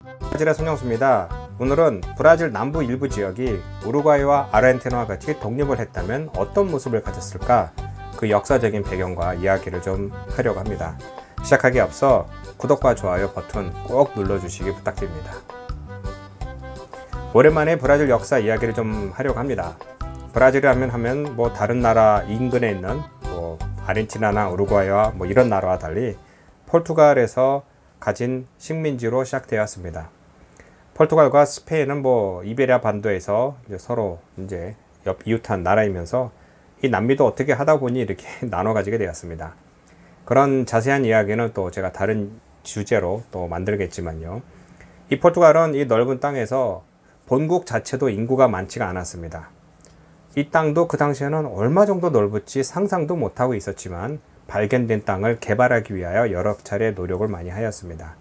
브라질의 손영수입니다. 오늘은 브라질 남부 일부 지역이 우루과이와 아르헨티나와 같이 독립을 했다면 어떤 모습을 가졌을까? 그 역사적인 배경과 이야기를 좀 하려고 합니다. 시작하기에 앞서 구독과 좋아요 버튼 꼭 눌러주시기 부탁드립니다. 오랜만에 브라질 역사 이야기를 좀 하려고 합니다. 브라질이라면 하면 다른 나라 인근에 있는 아르헨티나나 우루과이와 이런 나라와 달리 포르투갈에서 가진 식민지로 시작되었습니다. 포르투갈과 스페인은 이베리아 반도에서 서로 이웃한 나라이면서 이 남미도 어떻게 하다 보니 이렇게 나눠 가지게 되었습니다. 그런 자세한 이야기는 또 제가 다른 주제로 또 만들겠지만요. 이 포르투갈은 이 넓은 땅에서 본국 자체도 인구가 많지가 않았습니다. 이 땅도 그 당시에는 얼마 정도 넓을지 상상도 못하고 있었지만 발견된 땅을 개발하기 위하여 여러 차례 노력을 많이 하였습니다.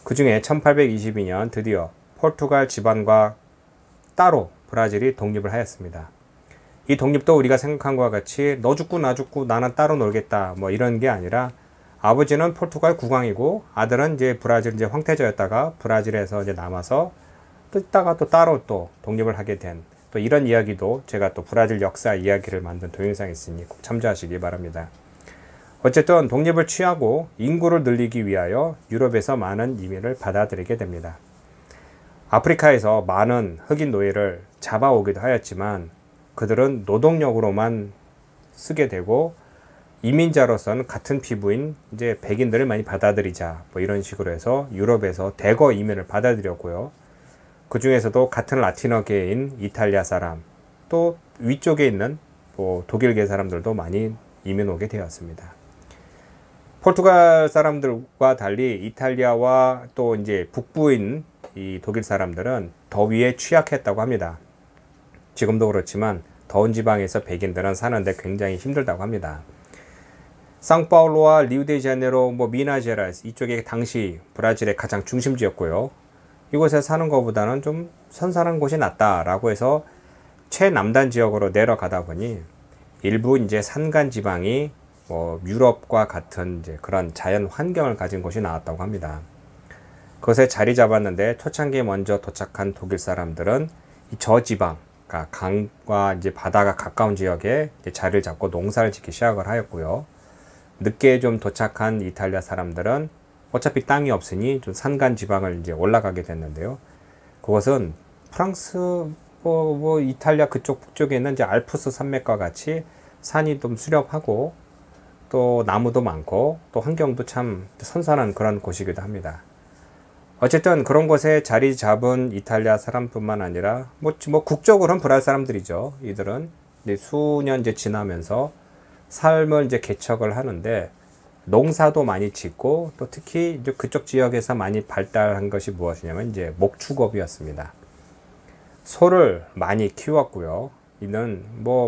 그 중에 1822년 드디어 포르투갈 지방과 따로 브라질이 독립을 하였습니다. 이 독립도 우리가 생각한 것과 같이 너 죽고 나 죽고 나는 따로 놀겠다 이런 게 아니라 아버지는 포르투갈 국왕이고 아들은 브라질 황태자였다가 브라질에서 남아서 또 있다가 또 따로 또 독립을 하게 된 또 이런 이야기도 제가 또 브라질 역사 이야기를 만든 동영상이 있으니 꼭 참조하시기 바랍니다. 어쨌든 독립을 취하고 인구를 늘리기 위하여 유럽에서 많은 이민을 받아들이게 됩니다. 아프리카에서 많은 흑인 노예를 잡아오기도 하였지만 그들은 노동력으로만 쓰게 되고 이민자로서는 같은 피부인 백인들을 많이 받아들이자 이런 식으로 해서 유럽에서 대거 이민을 받아들였고요. 그 중에서도 같은 라틴어계인 이탈리아 사람 또 위쪽에 있는 독일계 사람들도 많이 이민 오게 되었습니다. 포르투갈 사람들과 달리 이탈리아와 또 북부인 이 독일 사람들은 더위에 취약했다고 합니다. 지금도 그렇지만 더운 지방에서 백인들은 사는데 굉장히 힘들다고 합니다. 상파울루와 리우데자네이루, 미나제라스 이쪽이 당시 브라질의 가장 중심지였고요. 이곳에 사는 것보다는 좀 선선한 곳이 낫다라고 해서 최남단 지역으로 내려가다 보니 일부 산간 지방이 유럽과 같은 그런 자연 환경을 가진 곳이 나왔다고 합니다. 그것에 자리 잡았는데 초창기에 먼저 도착한 독일 사람들은 이 저지방, 그러니까 강과 바다가 가까운 지역에 자리를 잡고 농사를 짓기 시작을 하였고요. 늦게 좀 도착한 이탈리아 사람들은 어차피 땅이 없으니 좀 산간 지방을 올라가게 됐는데요. 그것은 프랑스, 이탈리아 그쪽 북쪽에 있는 알프스 산맥과 같이 산이 좀 수렵하고 또 나무도 많고 또 환경도 참 선선한 그런 곳이기도 합니다. 어쨌든 그런 곳에 자리 잡은 이탈리아 사람뿐만 아니라 국적으로는 브라질 사람들이죠. 이들은 수년 지나면서 삶을 개척을 하는데 농사도 많이 짓고 또 특히 그쪽 지역에서 많이 발달한 것이 무엇이냐면 목축업이었습니다. 소를 많이 키웠고요. 이는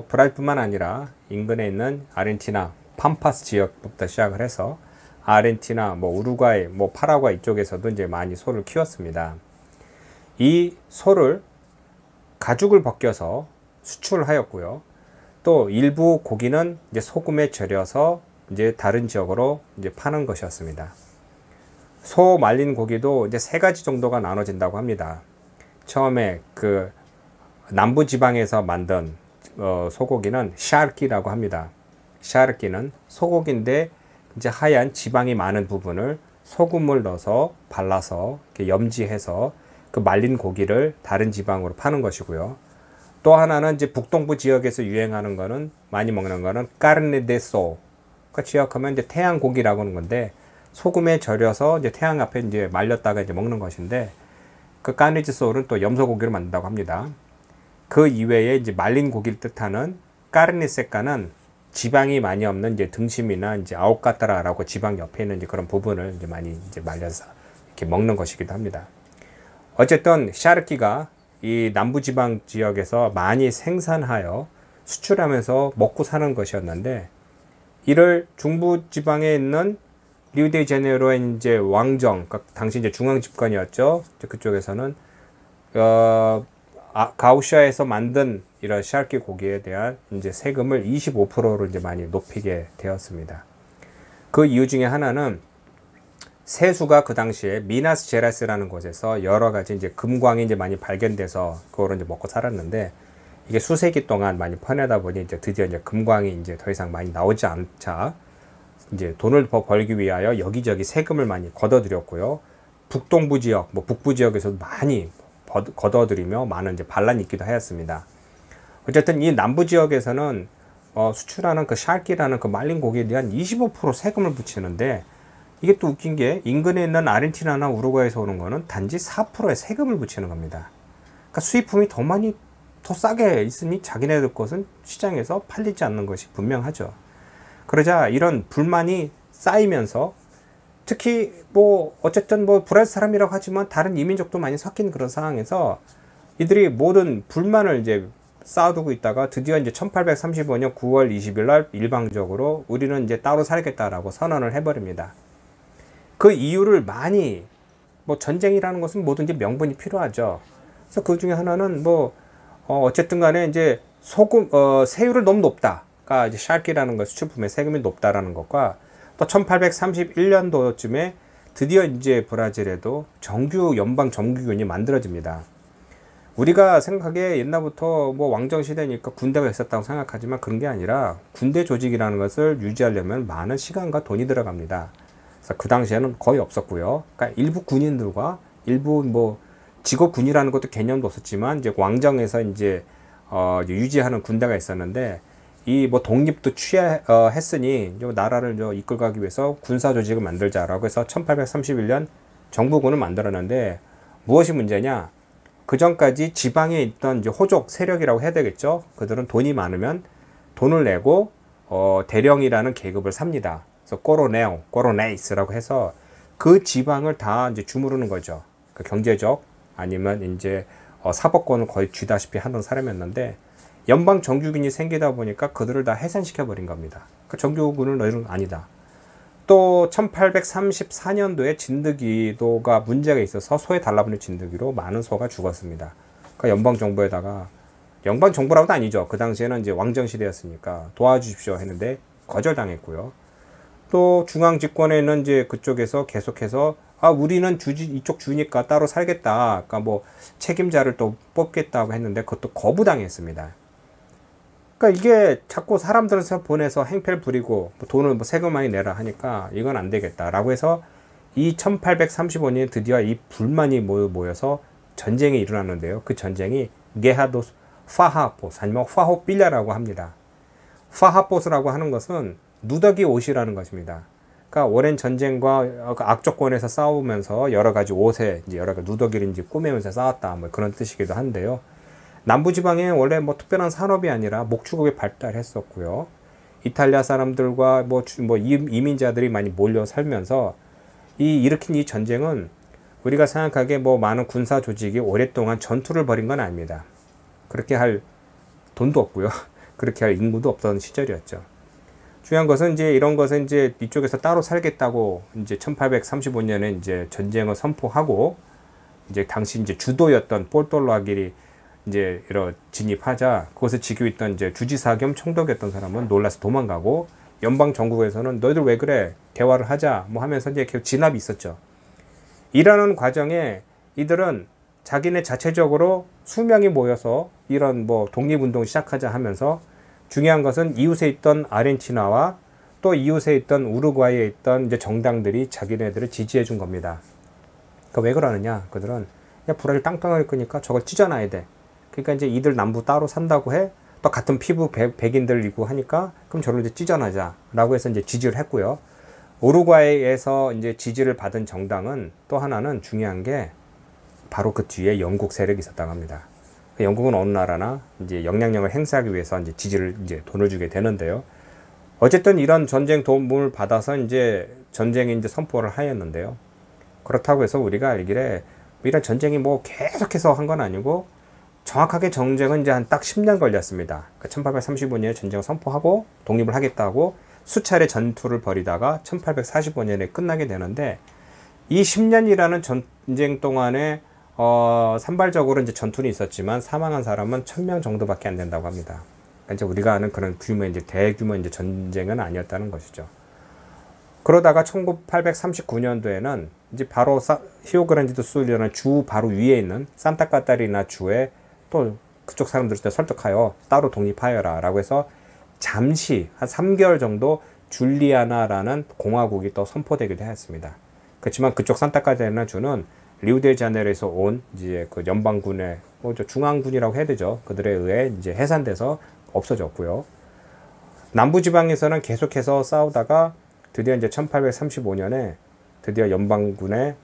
브라질뿐만 아니라 인근에 있는 아르헨티나 팜파스 지역부터 시작을 해서 아르헨티나, 우루과이, 파라과이 이쪽에서도 많이 소를 키웠습니다. 이 소를 가죽을 벗겨서 수출하였고요. 또 일부 고기는 소금에 절여서 다른 지역으로 파는 것이었습니다. 소 말린 고기도 세 가지 정도가 나눠진다고 합니다. 처음에 그 남부 지방에서 만든 소고기는 샤르키라고 합니다. 샤르키는 소고기인데 하얀 지방이 많은 부분을 소금을 넣어서 발라서 이렇게 염지해서 그 말린 고기를 다른 지방으로 파는 것이고요. 또 하나는 북동부 지역에서 유행하는 거는 많이 먹는 거는 까르네 데 소. 그러니까 지역하면 태양 고기라고 하는 건데 소금에 절여서 태양 앞에 말렸다가 먹는 것인데 그 까르네 소는 또 염소 고기로 만든다고 합니다. 그 이외에 말린 고기를 뜻하는 까르네 세카는 지방이 많이 없는 등심이나 아웃카타라라고 지방 옆에 있는 그런 부분을 많이 말려서 이렇게 먹는 것이기도 합니다. 어쨌든 샤르키가 이 남부지방 지역에서 많이 생산하여 수출하면서 먹고 사는 것이었는데 이를 중부지방에 있는 리우데자네이루의 왕정, 그러니까 당시 중앙 집권이었죠. 그쪽에서는 가우샤에서 만든 이런 샤르키 고기에 대한 세금을 25%로 많이 높이게 되었습니다. 그 이유 중에 하나는 세수가 그 당시에 미나스 제라스라는 곳에서 여러 가지 이제 금광이 이제 많이 발견돼서 그거로 이제 먹고 살았는데, 이게 수세기 동안 많이 퍼내다 보니 이제 드디어 이제 금광이 이제 더 이상 많이 나오지 않자 이제 돈을 더 벌기 위하여 여기저기 세금을 많이 걷어들였고요. 북동부 지역, 뭐 북부 지역에서도 많이 걷어들이며 많은 이제 반란이 있기도 하였습니다. 어쨌든 이 남부 지역에서는 수출하는 그 샬키라는 그 말린 고기에 대한 25% 세금을 붙이는데, 이게 또 웃긴 게 인근에 있는 아르헨티나나 우루과이에서 오는 거는 단지 4%의 세금을 붙이는 겁니다. 그러니까 수입품이 더 싸게 있으니 자기네들 것은 시장에서 팔리지 않는 것이 분명하죠. 그러자 이런 불만이 쌓이면서, 특히 뭐 어쨌든 뭐 브라질 사람이라고 하지만 다른 이민족도 많이 섞인 그런 상황에서 이들이 모든 불만을 이제 쌓아두고 있다가 드디어 이제 1835년 9월 20일 날 일방적으로 우리는 이제 따로 살겠다라고 선언을 해버립니다. 그 이유를 많이, 뭐 전쟁이라는 것은 뭐든지 명분이 필요하죠. 그래서 그 중에 하나는 뭐 어쨌든 간에 이제 세율을 너무 높다. 그러니까 이제 샬키라는 것, 수출품의 세금이 높다라는 것과, 또 1831년도쯤에 드디어 이제 브라질에도 연방 정규군이 만들어집니다. 우리가 생각하기에 옛날부터 뭐 왕정시대니까 군대가 있었다고 생각하지만 그런 게 아니라, 군대 조직이라는 것을 유지하려면 많은 시간과 돈이 들어갑니다. 그래서 그 당시에는 거의 없었고요. 그러니까 일부 군인들과 일부 뭐 직업군이라는 것도 개념도 없었지만, 이제 왕정에서 이제 유지하는 군대가 있었는데, 이 뭐 독립도 했으니 나라를 이끌어가기 위해서 군사 조직을 만들자라고 해서 1831년 정부군을 만들었는데, 무엇이 문제냐? 그 전까지 지방에 있던 이제 호족 세력이라고 해야 되겠죠. 그들은 돈이 많으면 돈을 내고 대령이라는 계급을 삽니다. 그래서 코로네이스라고 해서 그 지방을 다 이제 주무르는 거죠. 그 경제적 아니면 이제 사법권을 거의 쥐다시피 하는 사람이었는데, 연방 정규군이 생기다 보니까 그들을 다 해산시켜 버린 겁니다. 그 정규군은 너희는 아니다. 또 1834년도에 진드기도가 문제가 있어서 소에 달라붙는 진드기로 많은 소가 죽었습니다. 그러니까 연방 정부에다가, 연방 정부라고도 아니죠. 그 당시에는 이제 왕정 시대였으니까 도와주십시오 했는데 거절당했고요. 또 중앙 집권에 있는 이제 그쪽에서 계속해서 우리는 이쪽 주니까 따로 살겠다. 그러니까 뭐 책임자를 또 뽑겠다고 했는데 그것도 거부당했습니다. 그러니까 이게 자꾸 사람들을 보내서 행패를 부리고 돈을 뭐 세금 많이 내라 하니까 이건 안 되겠다라고 해서 이 1835년에 드디어 이 불만이 모여서 전쟁이 일어났는데요. 그 전쟁이 게하도스 파하포스 아니면 파호빌라라고 합니다. 파하포스라고 하는 것은 누더기 옷이라는 것입니다. 그러니까 오랜 전쟁과 악조건에서 싸우면서 여러 가지 옷에 이제 여러 가지 누더기를 이제 꾸미면서 싸웠다, 뭐 그런 뜻이기도 한데요. 남부지방에 원래 뭐 특별한 산업이 아니라 목축업이 발달했었고요. 이탈리아 사람들과 뭐 이민자들이 많이 몰려 살면서 일으킨 이 전쟁은 우리가 생각하기에 뭐 많은 군사 조직이 오랫동안 전투를 벌인 건 아닙니다. 그렇게 할 돈도 없고요. 그렇게 할 인구도 없던 시절이었죠. 중요한 것은 이제 이런 것은 이제 이쪽에서 따로 살겠다고 이제 1835년에 이제 전쟁을 선포하고, 이제 당시 이제 주도였던 폴돌라길이 이제 진입하자 그것을 지키고 있던 이제 주지사 겸 총독이었던 사람은 놀라서 도망가고, 연방 정국에서는 너희들 왜 그래? 대화를 하자 뭐 하면서 이제 계속 진압이 있었죠. 이라는 과정에 이들은 자기네 자체적으로 수명이 모여서 이런 뭐 독립운동 시작하자 하면서, 중요한 것은 이웃에 있던 아르헨티나와 또 이웃에 있던 우루과이에 있던 이제 정당들이 자기네들을 지지해 준 겁니다. 그러니까 왜 그러느냐? 그들은 야, 브라질 땅덩어리 끄니까 저걸 찢어놔야 돼. 그러니까 이제 이들 남부 따로 산다고 해. 또 같은 피부 백인들이고 하니까 그럼 저를 이제 찢어놔자라고 해서 이제 지지를 했고요. 우루과이에서 이제 지지를 받은 정당은 또 하나는 중요한 게 바로 그 뒤에 영국 세력이 있었다고 합니다. 영국은 어느 나라나 이제 영향력을 행사하기 위해서 이제 이제 돈을 주게 되는데요. 어쨌든 이런 전쟁 도움을 받아서 이제 전쟁에 이제 선포를 하였는데요. 그렇다고 해서 우리가 알기에 이런 전쟁이 뭐 계속해서 한 건 아니고, 정확하게 전쟁은 이제 한 딱 10년 걸렸습니다. 그러니까 1835년에 전쟁을 선포하고 독립을 하겠다고 수차례 전투를 벌이다가 1845년에 끝나게 되는데, 이 10년이라는 전쟁 동안에 산발적으로 이제 전투는 있었지만 사망한 사람은 1000명 정도밖에 안 된다고 합니다. 그러니까 이제 우리가 아는 그런 규모의 이제 대규모 이제 전쟁은 아니었다는 것이죠. 그러다가 1839년도에는 이제 바로 히오그란디도 술이라는 주 바로 위에 있는 산타카타리나 주에 또 그쪽 사람들을 설득하여 따로 독립하여라 라고 해서 잠시 한 3개월 정도 줄리아나라는 공화국이 또 선포되기도 했습니다. 그렇지만 그쪽 산타카타리나 주는 리우데자네이루에서 온 이제 그 연방군의 중앙군이라고 해야 되죠. 그들에 의해 이제 해산돼서 없어졌고요. 남부지방에서는 계속해서 싸우다가 드디어 이제 1835년에 드디어 중앙군에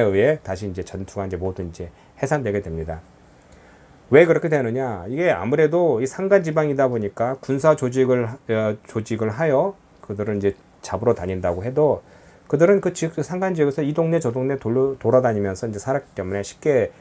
의해 다시 이제 전투가 이제 모두 이제 해산되게 됩니다. 왜 그렇게 되느냐? 이게 아무래도 이 산간 지방이다 보니까 군사 조직을 하여 그들은 이제 잡으러 다닌다고 해도 그들은 그 지역 산간 지역에서 이 동네 저 동네 돌아다니면서 이제 살았기 때문에 쉽게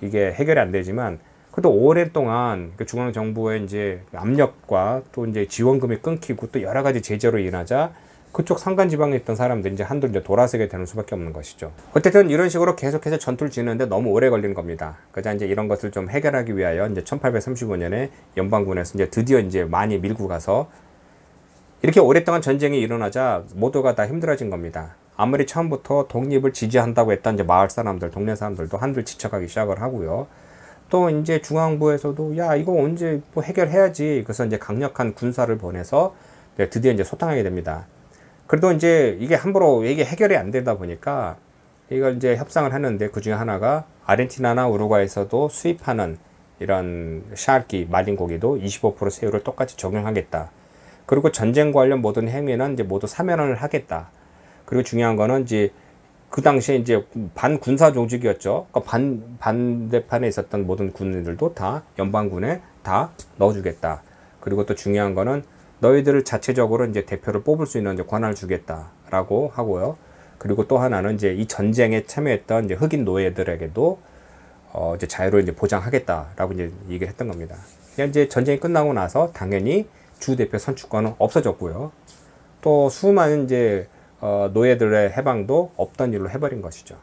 이게 해결이 안 되지만 그래도 오랫동안 그 중앙 정부의 이제 압력과 또 이제 지원금이 끊기고 또 여러 가지 제재로 인하자 그쪽 산간 지방에 있던 사람들이 이제 한둘 이제 돌아서게 되는 수밖에 없는 것이죠. 어쨌든 이런 식으로 계속해서 전투를 지는데 너무 오래 걸리는 겁니다. 그래서 이제 이런 것을 좀 해결하기 위하여 이제 1835년에 연방군에서 이제 드디어 이제 많이 밀고 가서 이렇게 오랫동안 전쟁이 일어나자 모두가 다 힘들어진 겁니다. 아무리 처음부터 독립을 지지한다고 했던 이제 마을 사람들, 동네 사람들도 한둘 지쳐가기 시작을 하고요. 또 이제 중앙부에서도 야 이거 언제 뭐 해결해야지. 그래서 이제 강력한 군사를 보내서 드디어 이제 소탕하게 됩니다. 그래도 이제 이게 함부로 이게 해결이 안 되다 보니까 이걸 이제 협상을 하는데 그 중에 하나가 아르헨티나나 우루과이에서도 수입하는 이런 샤르키 말린 고기도 25% 세율을 똑같이 적용하겠다. 그리고 전쟁 관련 모든 행위는 이제 모두 사면을 하겠다. 그리고 중요한 거는 이제 그 당시에 이제 반군사 조직이었죠. 그러니까 반대판에 있었던 모든 군인들도 다 연방군에 다 넣어주겠다. 그리고 또 중요한 거는 너희들을 자체적으로 이제 대표를 뽑을 수 있는 이제 권한을 주겠다라고 하고요. 그리고 또 하나는 이제 이 전쟁에 참여했던 이제 흑인 노예들에게도 이제 자유를 이제 보장하겠다라고 이제 얘기를 했던 겁니다. 이제 전쟁이 끝나고 나서 당연히 주 대표 선출권은 없어졌고요. 또 수많은 이제 노예들의 해방도 없던 일로 해버린 것이죠.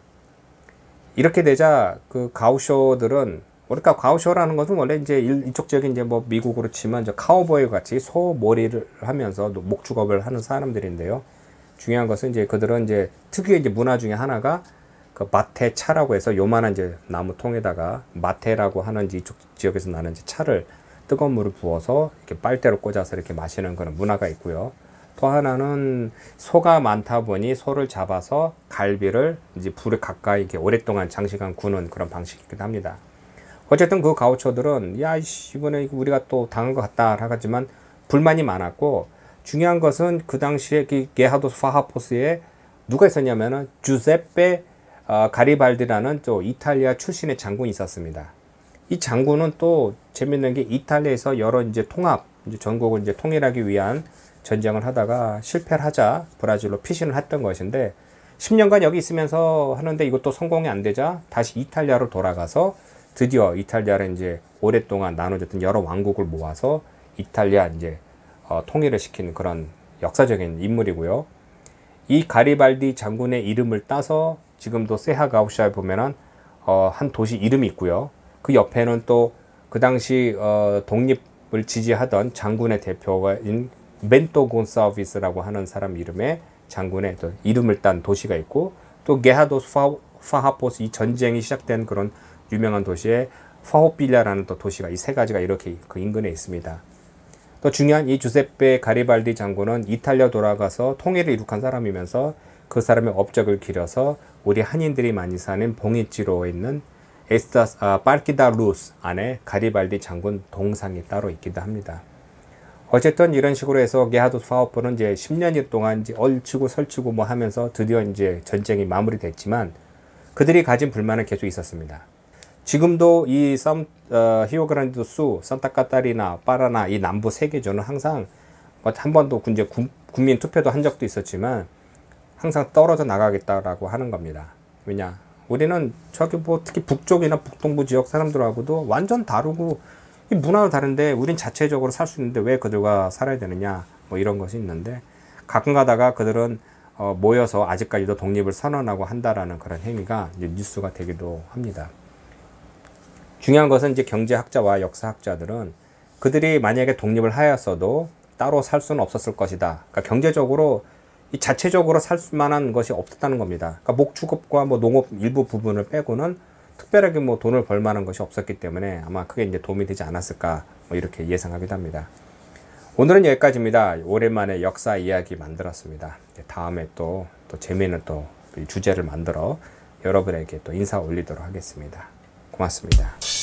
이렇게 되자 그 가우쇼들은 그러니까 가우쇼라는 것은 원래 이제 이쪽 지역에 이제 뭐 미국으로 치면 이제 카우보이 같이 소머리를 하면서 목축업을 하는 사람들인데요. 중요한 것은 이제 그들은 이제 특유의 이제 문화 중에 하나가 그 마테 차라고 해서 요만한 이제 나무 통에다가 마테라고 하는 이쪽 지역에서 나는 이제 차를 뜨거운 물을 부어서 이렇게 빨대로 꽂아서 이렇게 마시는 그런 문화가 있고요. 또 하나는 소가 많다 보니 소를 잡아서 갈비를 이제 불에 가까이 이렇게 오랫동안 장시간 구는 그런 방식이기도 합니다. 어쨌든 그 가우초들은 야 이번에 우리가 또 당한 것 같다 하지만 불만이 많았고 중요한 것은 그 당시에 그 게하도 파하포스에 누가 있었냐면은 주세페 가리발디라는 또 이탈리아 출신의 장군이 있었습니다. 이 장군은 또 재밌는 게 이탈리아에서 여러 이제 이제 전국을 이제 통일하기 위한 전쟁을 하다가 실패를 하자 브라질로 피신을 했던 것인데 10년간 여기 있으면서 하는데 이것도 성공이 안 되자 다시 이탈리아로 돌아가서 드디어 이탈리아를 이제 오랫동안 나눠졌던 여러 왕국을 모아서 이탈리아 이제 통일을 시킨 그런 역사적인 인물이고요. 이 가리발디 장군의 이름을 따서 지금도 세하 가우샤에 보면은 한 도시 이름이 있고요. 그 옆에는 또 그 당시 독립을 지지하던 장군의 대표인 벤토 곤사비스라고 하는 사람 이름의 장군의 또 이름을 딴 도시가 있고 또 게하도 파하포스 이 전쟁이 시작된 그런 유명한 도시에 파호필라라는 또 도시가 이 세 가지가 이렇게 그 인근에 있습니다. 또 중요한 이 주세페 가리발디 장군은 이탈리아 돌아가서 통일을 이룩한 사람이면서 그 사람의 업적을 기려서 우리 한인들이 많이 사는 봉이지로에 있는 파르키다 루스 안에 가리발디 장군 동상이 따로 있기도 합니다. 어쨌든 이런 식으로 해서 게하도 파호포는 이제 10년 동안 이제 얼치고 설치고 뭐 하면서 드디어 이제 전쟁이 마무리됐지만 그들이 가진 불만은 계속 있었습니다. 지금도 이 히오그란데 수, 산타카타리나, 파라나 이 남부 세 개주는 항상 한 번도 이제 국민 투표도 한 적도 있었지만 항상 떨어져 나가겠다라고 하는 겁니다. 왜냐? 우리는 저기 뭐 특히 북쪽이나 북동부 지역 사람들하고도 완전 다르고 이 문화도 다른데 우린 자체적으로 살 수 있는데 왜 그들과 살아야 되느냐 뭐 이런 것이 있는데 가끔 가다가 그들은 모여서 아직까지도 독립을 선언하고 한다라는 그런 행위가 이제 뉴스가 되기도 합니다. 중요한 것은 이제 경제학자와 역사학자들은 그들이 만약에 독립을 하였어도 따로 살 수는 없었을 것이다. 그러니까 경제적으로 이 자체적으로 살 만한 것이 없었다는 겁니다. 그러니까 목축업과 뭐 농업 일부 부분을 빼고는 특별하게 뭐 돈을 벌 만한 것이 없었기 때문에 아마 크게 이제 도움이 되지 않았을까 뭐 이렇게 예상하기도 합니다. 오늘은 여기까지입니다. 오랜만에 역사 이야기 만들었습니다. 다음에 또 재미있는 또 주제를 만들어 여러분에게 또 인사 올리도록 하겠습니다. 고맙습니다.